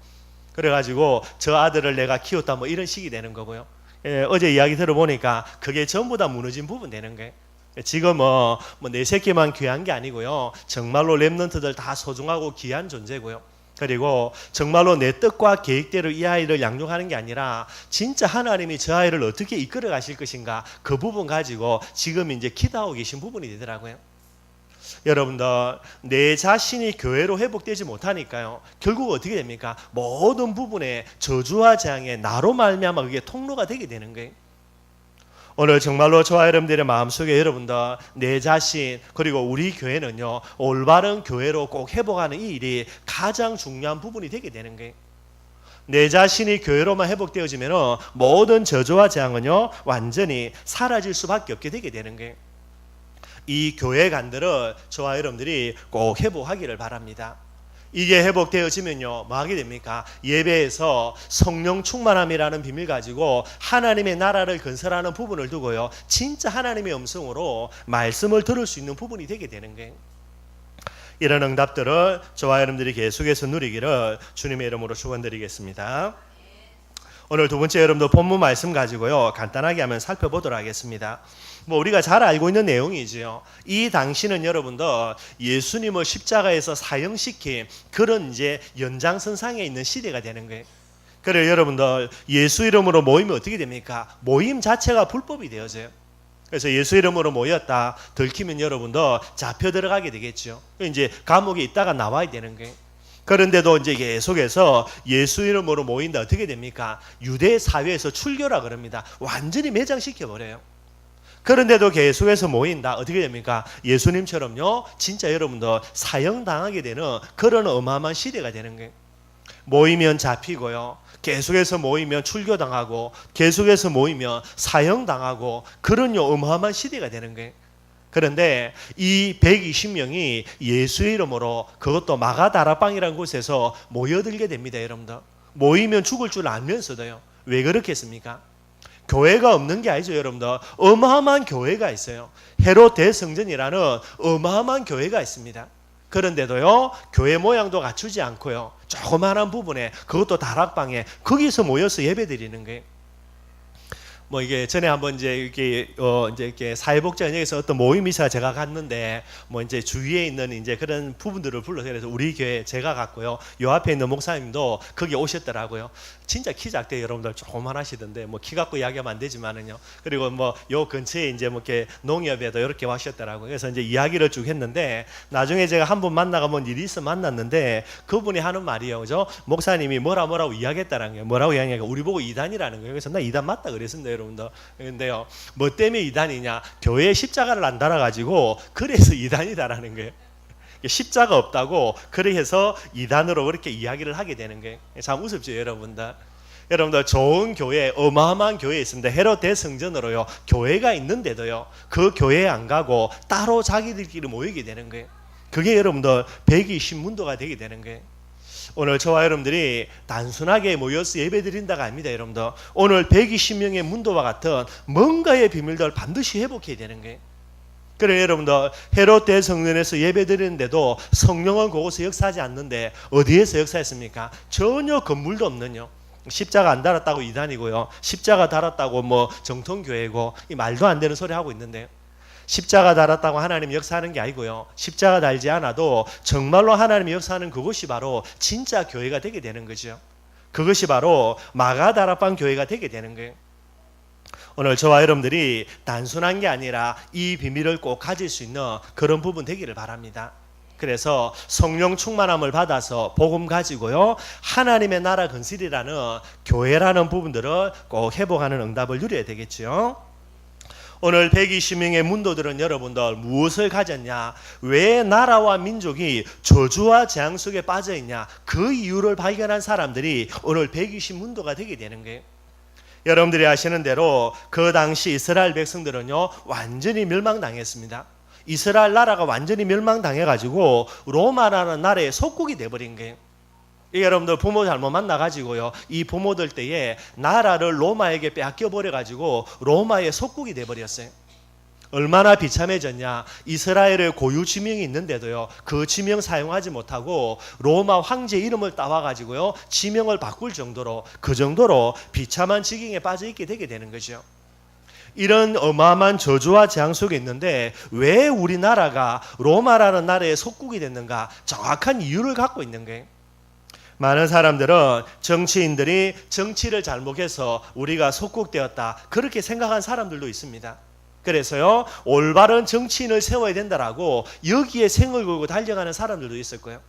그래가지고 저 아들을 내가 키웠다 뭐 이런 식이 되는 거고요. 어제 이야기 들어보니까 그게 전부 다 무너진 부분 되는 거예요. 지금 뭐 내 새끼만 귀한 게 아니고요. 정말로 렘넌트들 다 소중하고 귀한 존재고요. 그리고 정말로 내 뜻과 계획대로 이 아이를 양육하는 게 아니라 진짜 하나님이 저 아이를 어떻게 이끌어 가실 것인가 그 부분 가지고 지금 이제 기도하고 계신 부분이 되더라고요. 여러분들 내 자신이 교회로 회복되지 못하니까요. 결국 어떻게 됩니까? 모든 부분에 저주와 재앙에 나로 말미암아 그게 통로가 되게 되는 거예요. 오늘 정말로 저와 여러분들의 마음속에 여러분들 내 자신 그리고 우리 교회는요 올바른 교회로 꼭 회복하는 이 일이 가장 중요한 부분이 되게 되는 거예요. 내 자신이 교회로만 회복되어지면 모든 저주와 재앙은요 완전히 사라질 수밖에 없게 되게 되는 거예요. 이 교회관들을 저와 여러분들이 꼭 회복하기를 바랍니다. 이게 회복되어지면요 뭐 하게 됩니까? 예배에서 성령 충만함이라는 비밀 가지고 하나님의 나라를 건설하는 부분을 두고요 진짜 하나님의 음성으로 말씀을 들을 수 있는 부분이 되게 되는 거예요. 이런 응답들을 저와 여러분들이 계속해서 누리기를 주님의 이름으로 축원드리겠습니다. 오늘 두 번째 여러분들 본문 말씀 가지고요 간단하게 한번 살펴보도록 하겠습니다. 뭐 우리가 잘 알고 있는 내용이지요. 이 당시는 여러분들 예수님을 십자가에서 사형시킨 그런 이제 연장선상에 있는 시대가 되는 거예요. 그래서 여러분들 예수 이름으로 모이면 어떻게 됩니까? 모임 자체가 불법이 되어져요. 그래서 예수 이름으로 모였다 들키면 여러분들 잡혀 들어가게 되겠죠. 이제 감옥에 있다가 나와야 되는 거예요. 그런데도 이제 계속해서 예수 이름으로 모인다 어떻게 됩니까? 유대 사회에서 출교라 그럽니다. 완전히 매장시켜 버려요. 그런데도 계속해서 모인다 어떻게 됩니까? 예수님처럼요 진짜 여러분들 사형당하게 되는 그런 어마어마한 시대가 되는 거예요. 모이면 잡히고요 계속해서 모이면 출교당하고 계속해서 모이면 사형당하고 그런 어마어마한 시대가 되는 거예요. 그런데 이 120명이 예수 이름으로 그것도 마가다락방이라는 곳에서 모여들게 됩니다. 여러분들 모이면 죽을 줄 알면서도요 왜 그렇게 했습니까? 교회가 없는 게 아니죠. 여러분들 어마어마한 교회가 있어요. 헤롯 대성전이라는 어마어마한 교회가 있습니다. 그런데도요 교회 모양도 갖추지 않고요 조그마한 부분에 그것도 다락방에 거기서 모여서 예배드리는 거예요. 뭐 이게 전에 한번 이제 이렇게 사회복지 현장에서 어떤 모임이 있어 제가 갔는데 뭐 이제 주위에 있는 이제 그런 부분들을 불러서 그래서 우리 교회 제가 갔고요. 요 앞에 있는 목사님도 거기 오셨더라고요. 진짜 키 작대 여러분들 조그만하시던데 뭐 키 갖고 이야기하면 안 되지만은요. 그리고 뭐 요 근처에 이제 뭐 이렇게 농협에도 이렇게 와셨더라고요. 그래서 이제 이야기를 쭉 했는데 나중에 제가 한 번 만나가 뭔 일이 있어 만났는데 그분이 하는 말이에요. 그죠? 목사님이 뭐라고 이야기했다라는 거예요. 뭐라고 이야기하니까 우리 보고 이단이라는 거예요. 그래서 나 이단 맞다 그랬습니다. 여러분들. 근데요, 뭐 때문에 이단이냐? 교회에 십자가를 안 달아가지고 그래서 이단이다라는 거예요. 십자가 없다고 그래서 이단으로 그렇게 이야기를 하게 되는 거예요. 참 우습죠, 여러분들. 여러분들 좋은 교회, 어마어마한 교회에 있습니다. 헤롯 대성전으로요, 교회가 있는데도요, 그 교회에 안 가고 따로 자기들끼리 모이게 되는 거예요. 그게 여러분들 120문도가 되게 되는 거예요. 오늘 저와 여러분들이 단순하게 모여서 예배드린다가 아닙니다. 여러분들 오늘 120명의 문도와 같은 뭔가의 비밀들을 반드시 회복해야 되는 거예요. 그래 여러분들 헤롯 대성전에서 예배드리는데도 성령은 그곳에 역사하지 않는데 어디에서 역사했습니까? 전혀 건물도 없는요. 십자가 안 달았다고 이단이고요. 십자가 달았다고 뭐 정통교회고 이 말도 안 되는 소리 하고 있는데요. 십자가 달았다고 하나님 역사하는 게 아니고요. 십자가 달지 않아도 정말로 하나님이 역사하는 그것이 바로 진짜 교회가 되게 되는 거죠. 그것이 바로 마가다락방 교회가 되게 되는 거예요. 오늘 저와 여러분들이 단순한 게 아니라 이 비밀을 꼭 가질 수 있는 그런 부분 되기를 바랍니다. 그래서 성령 충만함을 받아서 복음 가지고요 하나님의 나라 건설이라는 교회라는 부분들을 꼭 회복하는 응답을 누려야 되겠죠. 오늘 120명의 문도들은 여러분들 무엇을 가졌냐? 왜 나라와 민족이 저주와 재앙 속에 빠져있냐? 그 이유를 발견한 사람들이 오늘 120문도가 되게 되는 거예요. 여러분들이 아시는 대로 그 당시 이스라엘 백성들은요 완전히 멸망당했습니다. 이스라엘 나라가 완전히 멸망당해가지고 로마라는 나라의 속국이 돼버린 거예요. 여러분들 부모 잘못 만나가지고요 이 부모들 때에 나라를 로마에게 빼앗겨버려가지고 로마의 속국이 돼버렸어요. 얼마나 비참해졌냐? 이스라엘의 고유 지명이 있는데도요 그 지명 사용하지 못하고 로마 황제 이름을 따와가지고요 지명을 바꿀 정도로 그 정도로 비참한 지경에 빠져있게 되게 되는 거죠. 이런 어마어마한 저주와 재앙 속에 있는데 왜 우리나라가 로마라는 나라의 속국이 됐는가? 정확한 이유를 갖고 있는 거예요. 많은 사람들은 정치인들이 정치를 잘못해서 우리가 속국되었다 그렇게 생각한 사람들도 있습니다. 그래서요 올바른 정치인을 세워야 된다라고 여기에 생을 걸고 달려가는 사람들도 있을 거예요.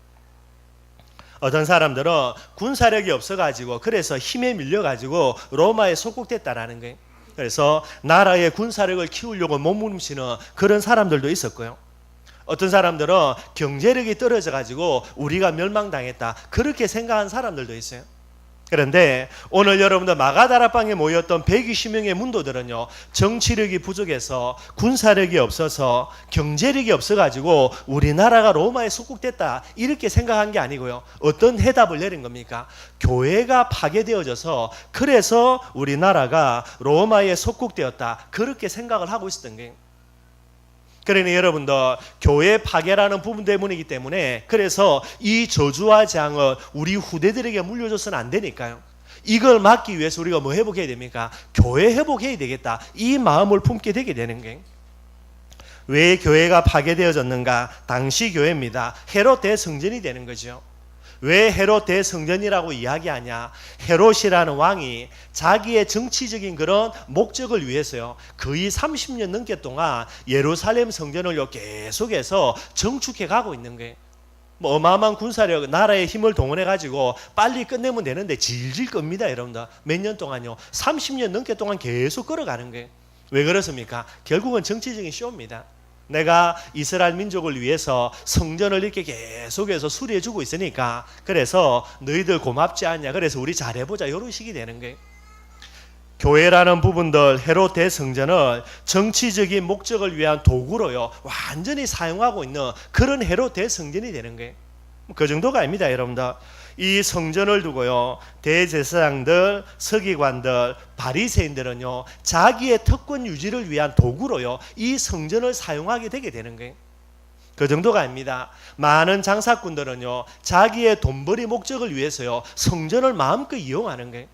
어떤 사람들은 군사력이 없어가지고 그래서 힘에 밀려가지고 로마에 속국됐다라는 거예요. 그래서 나라의 군사력을 키우려고 몸부림치는 그런 사람들도 있었고요. 어떤 사람들은 경제력이 떨어져 가지고 우리가 멸망당했다 그렇게 생각한 사람들도 있어요. 그런데 오늘 여러분들 마가다락방에 모였던 120명의 문도들은요, 정치력이 부족해서 군사력이 없어서 경제력이 없어가지고 우리나라가 로마에 속국됐다 이렇게 생각한 게 아니고요. 어떤 해답을 내린 겁니까? 교회가 파괴되어져서 그래서 우리나라가 로마에 속국되었다 그렇게 생각을 하고 있었던 거예요. 그러니 여러분들 교회 파괴라는 부분 때문이기 때문에 그래서 이 저주와 재앙을 우리 후대들에게 물려줘서는 안 되니까요. 이걸 막기 위해서 우리가 뭐 회복해야 됩니까? 교회 회복해야 되겠다 이 마음을 품게 되게 되는 거예요. 왜 교회가 파괴되어졌는가? 당시 교회입니다. 헤롯 대성전이 되는 거죠. 왜 헤롯 대성전이라고 이야기하냐? 헤롯이라는 왕이 자기의 정치적인 그런 목적을 위해서요, 거의 30년 넘게 동안 예루살렘 성전을 계속해서 정축해 가고 있는 거예요. 뭐 어마어마한 군사력, 나라의 힘을 동원해 가지고 빨리 끝내면 되는데 질질 끕니다, 여러분들. 몇 년 동안요, 30년 넘게 동안 계속 끌어가는 거예요. 왜 그렇습니까? 결국은 정치적인 쇼입니다. 내가 이스라엘 민족을 위해서 성전을 이렇게 계속해서 수리해주고 있으니까 그래서 너희들 고맙지 않냐, 그래서 우리 잘해보자, 이런 식이 되는 거예요. 교회라는 부분들, 헤롯 대성전을 정치적인 목적을 위한 도구로요 완전히 사용하고 있는 그런 헤롯 대성전이 되는 거예요. 그 정도가 아닙니다, 여러분들. 이 성전을 두고요, 대제사장들, 서기관들, 바리새인들은요 자기의 특권 유지를 위한 도구로요 이 성전을 사용하게 되게 되는 거예요. 그 정도가 아닙니다. 많은 장사꾼들은요 자기의 돈벌이 목적을 위해서요 성전을 마음껏 이용하는 거예요.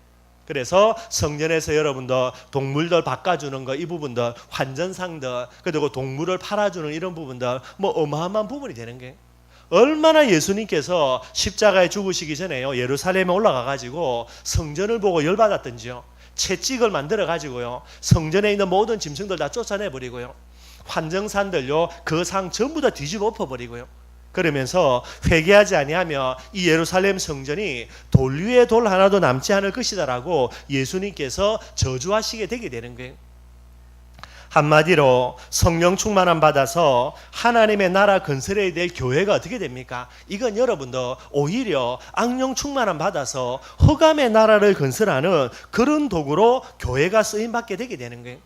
그래서 성전에서 여러분들 동물들 바꿔주는 거, 이 부분들, 환전상들, 그리고 동물을 팔아주는 이런 부분들, 뭐 어마어마한 부분이 되는 거예요. 얼마나 예수님께서 십자가에 죽으시기 전에요 예루살렘에 올라가 가지고 성전을 보고 열받았던지요. 채찍을 만들어 가지고요 성전에 있는 모든 짐승들 다 쫓아내 버리고요, 환정산들요 그 상 전부 다 뒤집어 엎어 버리고요, 그러면서 회개하지 아니하면 이 예루살렘 성전이 돌 위에 돌 하나도 남지 않을 것이다라고 예수님께서 저주하시게 되게 되는 거예요. 한마디로 성령 충만함 받아서 하나님의 나라 건설해야 될 교회가 어떻게 됩니까? 이건 여러분들 오히려 악령 충만함 받아서 흑암의 나라를 건설하는 그런 도구로 교회가 쓰임받게 되게 되는 거예요.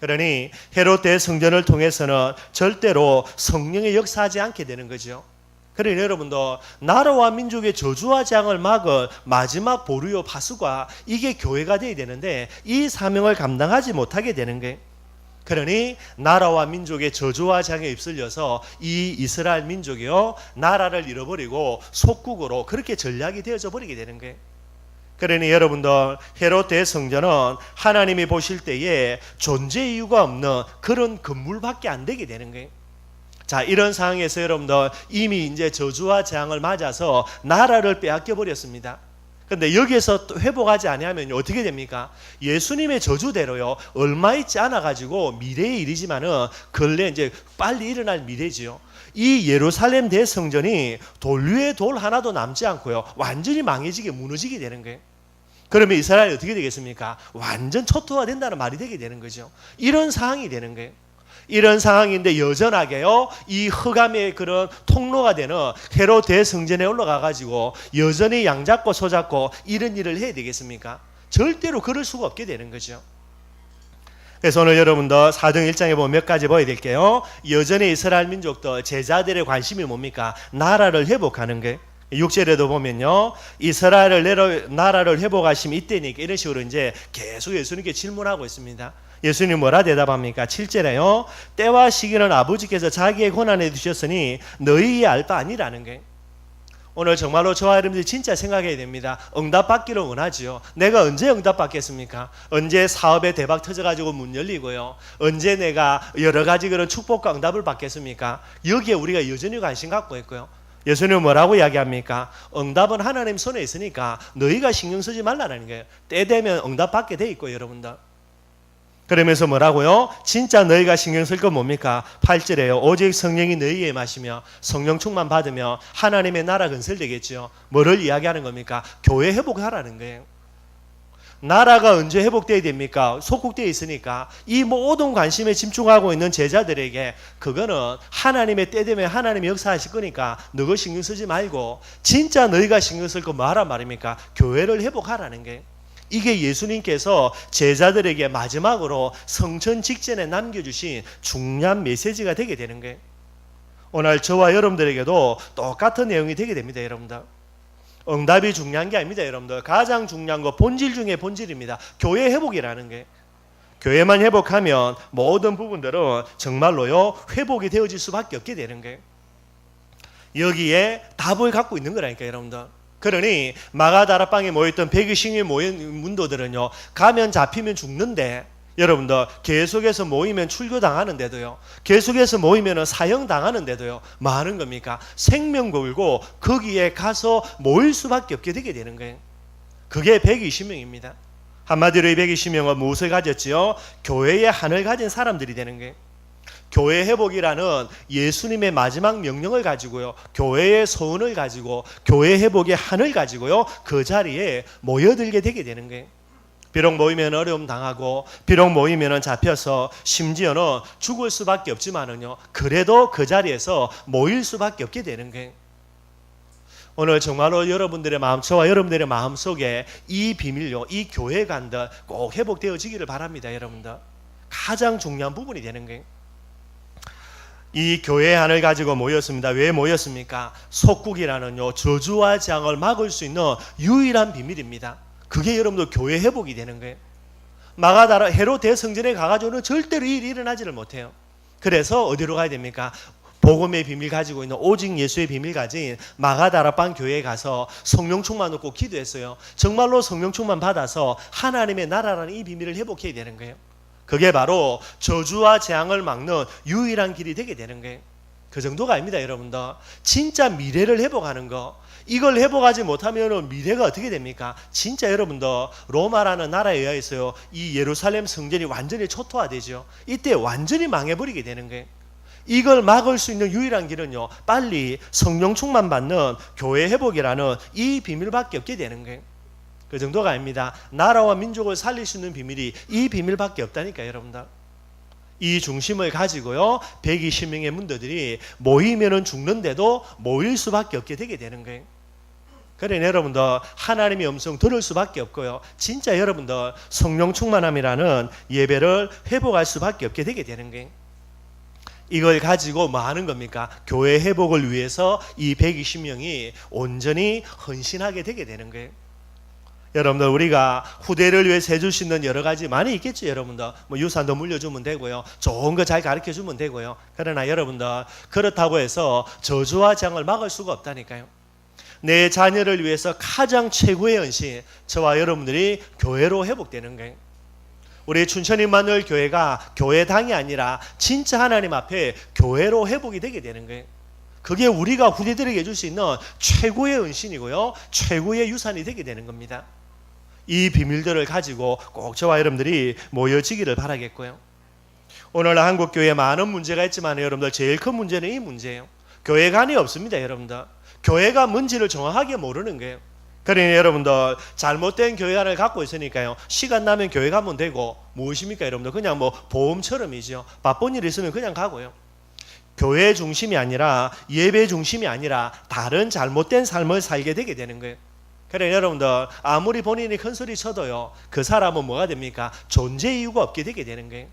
그러니 헤롯 대성전을 통해서는 절대로 성령의 역사하지 않게 되는 거죠. 그러니 여러분들 나라와 민족의 저주와 재앙을 막을 마지막 보루요 파수가 이게 교회가 되어야 되는데 이 사명을 감당하지 못하게 되는 거예요. 그러니 나라와 민족의 저주와 재앙에 휩쓸려서 이 이스라엘 민족이요 나라를 잃어버리고 속국으로 그렇게 전략이 되어져 버리게 되는 거예요. 그러니 여러분들 헤롯 대성전은 하나님이 보실 때에 존재 이유가 없는 그런 건물밖에 안 되게 되는 거예요. 자, 이런 상황에서 여러분들 이미 이제 저주와 재앙을 맞아서 나라를 빼앗겨 버렸습니다. 근데 여기에서 또 회복하지 아니하면 어떻게 됩니까? 예수님의 저주대로요 얼마 있지 않아 가지고 미래의 일이지만은 근래 이제 빨리 일어날 미래지요. 이 예루살렘 대성전이 돌 위에 돌 하나도 남지 않고요 완전히 망해지게 무너지게 되는 거예요. 그러면 이스라엘이 어떻게 되겠습니까? 완전 초토화된다는 말이 되게 되는 거죠. 이런 상황이 되는 거예요. 이런 상황인데 여전하게요 이 흑암의 그런 통로가 되는 헤롯 대성전에 올라가 가지고 여전히 양잡고 소잡고 이런 일을 해야 되겠습니까? 절대로 그럴 수가 없게 되는 거죠. 그래서 오늘 여러분들 사도행 1장에 보면 몇 가지 보여야 될게요. 여전히 이스라엘 민족들 제자들의 관심이 뭡니까? 나라를 회복하는 거예요. 6절에도 보면요 이스라엘을 나라를 회복하시면 이때니까 이런 식으로 이제 계속 예수님께 질문하고 있습니다. 예수님 뭐라 대답합니까? 7절에요 때와 시기는 아버지께서 자기의 권한에 두셨으니 너희의 알 바 아니라는 거예요. 오늘 정말로 저와 여러분들이 진짜 생각해야 됩니다. 응답받기를 원하지요. 내가 언제 응답받겠습니까? 언제 사업에 대박 터져가지고 문 열리고요, 언제 내가 여러 가지 그런 축복과 응답을 받겠습니까? 여기에 우리가 여전히 관심 갖고 있고요. 예수님은 뭐라고 이야기합니까? 응답은 하나님 손에 있으니까 너희가 신경 쓰지 말라는 거예요. 때 되면 응답받게 돼 있고 여러분들. 그러면서 뭐라고요? 진짜 너희가 신경 쓸 건 뭡니까? 8절에요. 오직 성령이 너희에 임하시며 성령 충만 받으며 하나님의 나라 건설되겠죠. 뭐를 이야기하는 겁니까? 교회 회복하라는 거예요. 나라가 언제 회복돼야 됩니까? 속국되어 있으니까 이 모든 관심에 집중하고 있는 제자들에게 그거는 하나님의 때 되면 하나님이 역사하실 거니까 너가 신경 쓰지 말고 진짜 너희가 신경 쓸 거 뭐하란 말입니까? 교회를 회복하라는 게, 이게 예수님께서 제자들에게 마지막으로 성천 직전에 남겨주신 중요한 메시지가 되게 되는 거예요. 오늘 저와 여러분들에게도 똑같은 내용이 되게 됩니다. 여러분들, 응답이 중요한 게 아닙니다. 여러분들, 가장 중요한 거 본질 중에 본질입니다. 교회 회복이라는 게, 교회만 회복하면 모든 부분들은 정말로요 회복이 되어질 수밖에 없게 되는 거예요. 여기에 답을 갖고 있는 거라니까 여러분들. 그러니 마가다락방에 모였던 120명이 모인 문도들은요, 가면 잡히면 죽는데 여러분들 계속해서 모이면 출교당하는데도요, 계속해서 모이면 사형당하는데도요 뭐 하는 겁니까? 생명 걸고 거기에 가서 모일 수밖에 없게 되게 되는 거예요. 그게 120명입니다. 한마디로 이 120명은 무엇을 가졌지요? 교회의 한을 가진 사람들이 되는 거예요. 교회 회복이라는 예수님의 마지막 명령을 가지고요, 교회의 소원을 가지고 교회 회복의 한을 가지고요 그 자리에 모여들게 되게 되는 거예요. 비록 모이면 어려움 당하고 비록 모이면 잡혀서 심지어는 죽을 수밖에 없지만은요 그래도 그 자리에서 모일 수밖에 없게 되는 거예요. 오늘 정말로 여러분들의 마음, 저와 여러분들의 마음속에 이 비밀요, 이 교회관들 꼭 회복되어지기를 바랍니다. 여러분들, 가장 중요한 부분이 되는 거예요. 이 교회의 한을 가지고 모였습니다. 왜 모였습니까? 속국이라는요 저주와 재앙을 막을 수 있는 유일한 비밀입니다. 그게 여러분들 교회 회복이 되는 거예요. 마가다락 헤롯 대성전에 가가지고는 절대로 일이 일어나지를 못해요. 그래서 어디로 가야 됩니까? 복음의 비밀 가지고 있는, 오직 예수의 비밀 가진 마가다락방 교회에 가서 성령 충만 받고 기도했어요. 정말로 성령 충만 받아서 하나님의 나라라는 이 비밀을 회복해야 되는 거예요. 그게 바로 저주와 재앙을 막는 유일한 길이 되게 되는 거예요. 그 정도가 아닙니다. 여러분들, 진짜 미래를 회복하는 거, 이걸 회복하지 못하면 미래가 어떻게 됩니까? 진짜 여러분들, 로마라는 나라에 의해서요 이 예루살렘 성전이 완전히 초토화되죠. 이때 완전히 망해버리게 되는 거예요. 이걸 막을 수 있는 유일한 길은요 빨리 성령 충만 받는 교회 회복이라는 이 비밀밖에 없게 되는 거예요. 그 정도가 아닙니다. 나라와 민족을 살릴 수 있는 비밀이 이 비밀밖에 없다니까 여러분들. 이 중심을 가지고요 120명의 문도들이 모이면은 죽는데도 모일 수밖에 없게 되게 되는 거예요. 그러니 여러분들, 하나님의 음성 들을 수밖에 없고요, 진짜 여러분들 성령 충만함이라는 예배를 회복할 수밖에 없게 되게 되는 거예요. 이걸 가지고 뭐 하는 겁니까? 교회 회복을 위해서 이 120명이 온전히 헌신하게 되게 되는 거예요. 여러분들, 우리가 후대를 위해서 해줄 수 있는 여러 가지 많이 있겠죠. 여러분들, 뭐 유산도 물려주면 되고요, 좋은 거 잘 가르쳐주면 되고요. 그러나 여러분들, 그렇다고 해서 저주와 재앙을 막을 수가 없다니까요. 내 자녀를 위해서 가장 최고의 헌신, 저와 여러분들이 교회로 회복되는 거예요. 우리 춘천 임마누엘 교회가 교회당이 아니라 진짜 하나님 앞에 교회로 회복이 되게 되는 거예요. 그게 우리가 후대들에게 해줄 수 있는 최고의 헌신이고요, 최고의 유산이 되게 되는 겁니다. 이 비밀들을 가지고 꼭 저와 여러분들이 모여지기를 바라겠고요. 오늘 한국교회에 많은 문제가 있지만 여러분들, 제일 큰 문제는 이 문제예요. 교회관이 없습니다. 여러분들, 교회가 뭔지를 정확하게 모르는 거예요. 그러니 여러분들, 잘못된 교회관을 갖고 있으니까요, 시간 나면 교회 가면 되고, 무엇입니까 여러분들? 그냥 뭐 보험처럼이죠. 바쁜 일 있으면 그냥 가고요. 교회 중심이 아니라, 예배 중심이 아니라 다른 잘못된 삶을 살게 되게 되는 거예요. 그래 여러분들, 아무리 본인이 큰 소리 쳐도요 그 사람은 뭐가 됩니까? 존재 이유가 없게 되게 되는 거예요.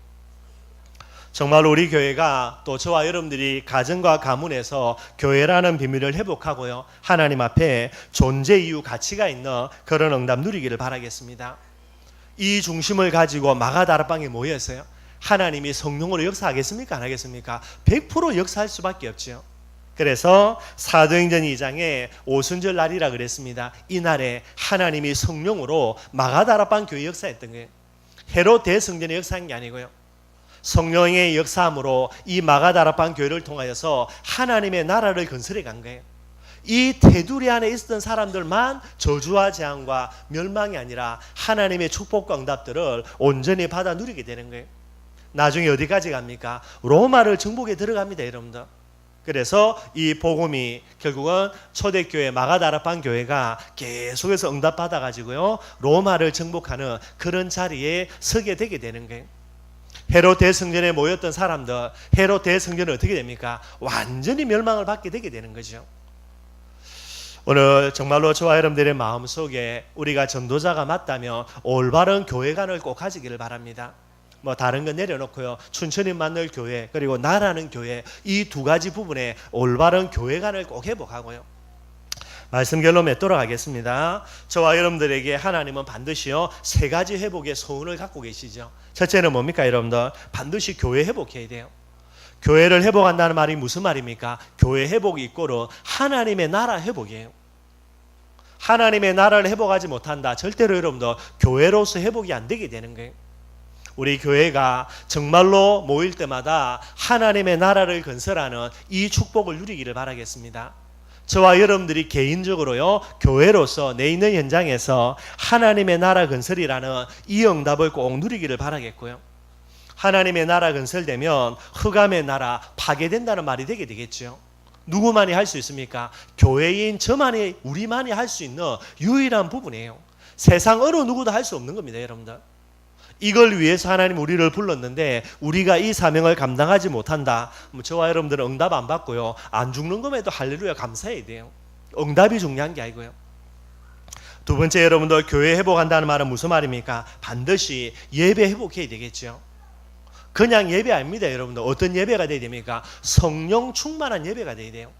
정말 우리 교회가, 또 저와 여러분들이 가정과 가문에서 교회라는 비밀을 회복하고요, 하나님 앞에 존재 이유 가치가 있는 그런 응답 누리기를 바라겠습니다. 이 중심을 가지고 마가다락방에 모여서요, 하나님이 성령으로 역사하겠습니까? 안 하겠습니까? 100% 역사할 수밖에 없죠. 그래서 사도행전 2장에 오순절 날이라 그랬습니다. 이날에 하나님이 성령으로 마가다락방 교회 역사했던 거예요. 헤롯 대성전의 역사한 게 아니고요, 성령의 역사함으로 이 마가다락방 교회를 통하여서 하나님의 나라를 건설해 간 거예요. 이 테두리 안에 있었던 사람들만 저주와 재앙과 멸망이 아니라 하나님의 축복과 응답들을 온전히 받아 누리게 되는 거예요. 나중에 어디까지 갑니까? 로마를 정복에 들어갑니다. 여러분들. 그래서 이 복음이 결국은 초대교회 마가다락방 교회가 계속해서 응답받아가지고요 로마를 정복하는 그런 자리에 서게 되게 되는 거예요. 헤롯 대성전에 모였던 사람들, 헤롯 대성전은 어떻게 됩니까? 완전히 멸망을 받게 되게 되는 거죠. 오늘 정말로 저와 여러분들의 마음속에 우리가 전도자가 맞다면 올바른 교회관을 꼭 가지기를 바랍니다. 뭐 다른 거 내려놓고요, 춘천인 만날 교회 그리고 나라는 교회, 이 두 가지 부분에 올바른 교회관을 꼭 회복하고요. 말씀 결론 맺도록 하겠습니다. 저와 여러분들에게 하나님은 반드시요 세 가지 회복의 소원을 갖고 계시죠. 첫째는 뭡니까 여러분들? 반드시 교회 회복해야 돼요. 교회를 회복한다는 말이 무슨 말입니까? 교회 회복이 있고로 하나님의 나라 회복이에요. 하나님의 나라를 회복하지 못한다, 절대로 여러분들 교회로서 회복이 안 되게 되는 거예요. 우리 교회가 정말로 모일 때마다 하나님의 나라를 건설하는 이 축복을 누리기를 바라겠습니다. 저와 여러분들이 개인적으로요 교회로서 내 있는 현장에서 하나님의 나라 건설이라는 이 응답을 꼭 누리기를 바라겠고요. 하나님의 나라 건설되면 흑암의 나라 파괴된다는 말이 되게 되겠죠. 누구만이 할 수 있습니까? 교회인 저만이, 우리만이 할 수 있는 유일한 부분이에요. 세상 어느 누구도 할 수 없는 겁니다 여러분들. 이걸 위해서 하나님 우리를 불렀는데 우리가 이 사명을 감당하지 못한다, 저와 여러분들은 응답 안 받고요 안 죽는 것에도 할렐루야 감사해야 돼요. 응답이 중요한 게 아니고요. 두 번째, 여러분들 교회 회복한다는 말은 무슨 말입니까? 반드시 예배 회복해야 되겠죠. 그냥 예배 아닙니다 여러분들. 어떤 예배가 돼야 됩니까? 성령 충만한 예배가 돼야 돼요.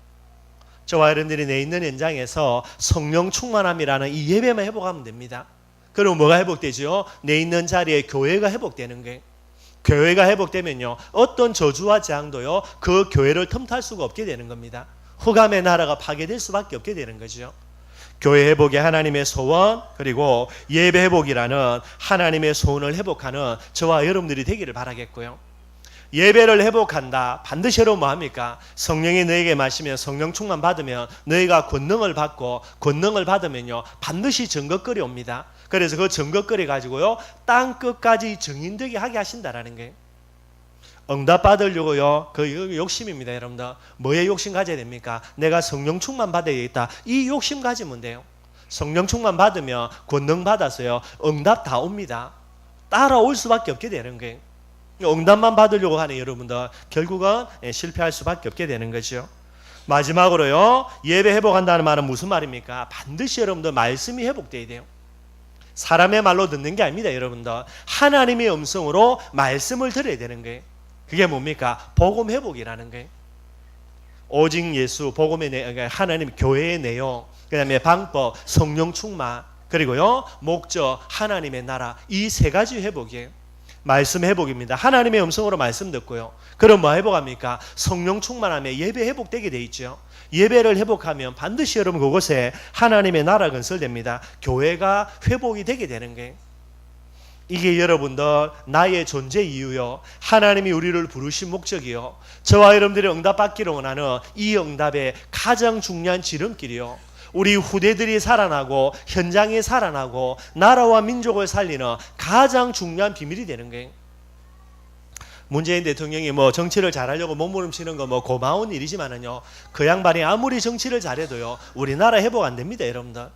저와 여러분들이 내 있는 현장에서 성령 충만함이라는 이 예배만 회복하면 됩니다. 그럼 뭐가 회복되죠? 내 있는 자리에 교회가 회복되는 거예요. 교회가 회복되면요 어떤 저주와 재앙도요 그 교회를 틈탈 수가 없게 되는 겁니다. 흑암의 나라가 파괴될 수밖에 없게 되는 거죠. 교회 회복이 하나님의 소원, 그리고 예배 회복이라는 하나님의 소원을 회복하는 저와 여러분들이 되기를 바라겠고요. 예배를 회복한다, 반드시 여러분 뭐합니까? 성령이 너에게 마시면 성령 충만 받으면 너희가 권능을 받고, 권능을 받으면요 반드시 증거거리 옵니다. 그래서 그 증거거리 가지고요 땅 끝까지 증인되게 하게 하신다라는 거예요. 응답 받으려고요 그 욕심입니다 여러분들. 뭐에 욕심 가져야 됩니까? 내가 성령 충만 받아야겠다, 이 욕심 가지면 돼요. 성령 충만 받으면 권능 받아서요 응답 다 옵니다. 따라올 수밖에 없게 되는 거예요. 응답만 받으려고 하는 여러분들 결국은 실패할 수밖에 없게 되는 거죠. 마지막으로요 예배 회복한다는 말은 무슨 말입니까? 반드시 여러분들 말씀이 회복돼야 돼요. 사람의 말로 듣는 게 아닙니다 여러분들. 하나님의 음성으로 말씀을 들어야 되는 거예요. 그게 뭡니까? 복음 회복이라는 거예요. 오직 예수, 복음의 하나님 교회의 내용, 그 다음에 방법, 성령 충만, 그리고요 목적, 하나님의 나라, 이 세 가지 회복이에요. 말씀 회복입니다. 하나님의 음성으로 말씀 듣고요. 그럼 뭐 회복합니까? 성령 충만함에 예배 회복되게 돼 있죠. 예배를 회복하면 반드시 여러분 그곳에 하나님의 나라 건설됩니다. 교회가 회복이 되게 되는 거예요. 이게 여러분들 나의 존재 이유요, 하나님이 우리를 부르신 목적이요, 저와 여러분들이 응답받기를 원하는 이 응답의 가장 중요한 지름길이요, 우리 후대들이 살아나고 현장이 살아나고 나라와 민족을 살리는 가장 중요한 비밀이 되는 거예요. 문재인 대통령이 뭐 정치를 잘하려고 몸부림치는 거 뭐 고마운 일이지만은요 그 양반이 아무리 정치를 잘해도요 우리나라 회복 안 됩니다 여러분들.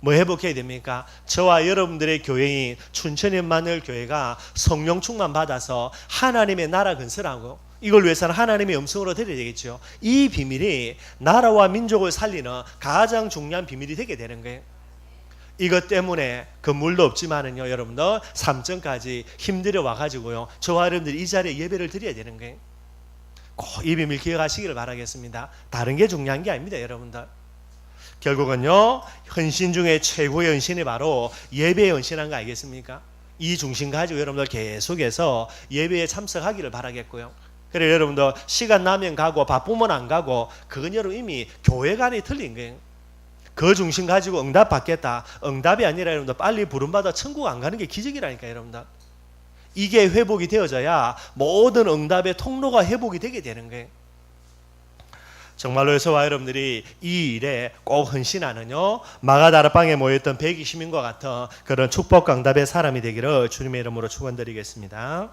뭐 회복해야 됩니까? 저와 여러분들의 교회인 춘천인만을 교회가 성령 충만 받아서 하나님의 나라 건설하고, 이걸 위해서는 하나님의 음성으로 드려야 되겠죠. 이 비밀이 나라와 민족을 살리는 가장 중요한 비밀이 되게 되는 거예요. 이것 때문에 건물도 없지만은요 여러분들 삼천까지 힘들어 와가지고요 저와 여러분들이 이 자리에 예배를 드려야 되는 거예요. 꼭 이 비밀 기억하시기를 바라겠습니다. 다른 게 중요한 게 아닙니다 여러분들. 결국은요 헌신 중에 최고의 헌신이 바로 예배에 헌신한 거 아니겠습니까? 이 중심 가지고 여러분들 계속해서 예배에 참석하기를 바라겠고요. 그래 여러분들 시간 나면 가고 바쁘면 안 가고 그건 여러분 이미 교회관이 틀린 거예요. 그 중심 가지고 응답 받겠다, 응답이 아니라 여러분들 빨리 부름받아 천국 안 가는 게 기적이라니까 여러분들. 이게 회복이 되어져야 모든 응답의 통로가 회복이 되게 되는 거예요. 정말로 저와 여러분들이 이 일에 꼭 헌신하는요 마가다락방에 모였던 120인과 같은 그런 축복 응답의 사람이 되기를 주님의 이름으로 축원드리겠습니다.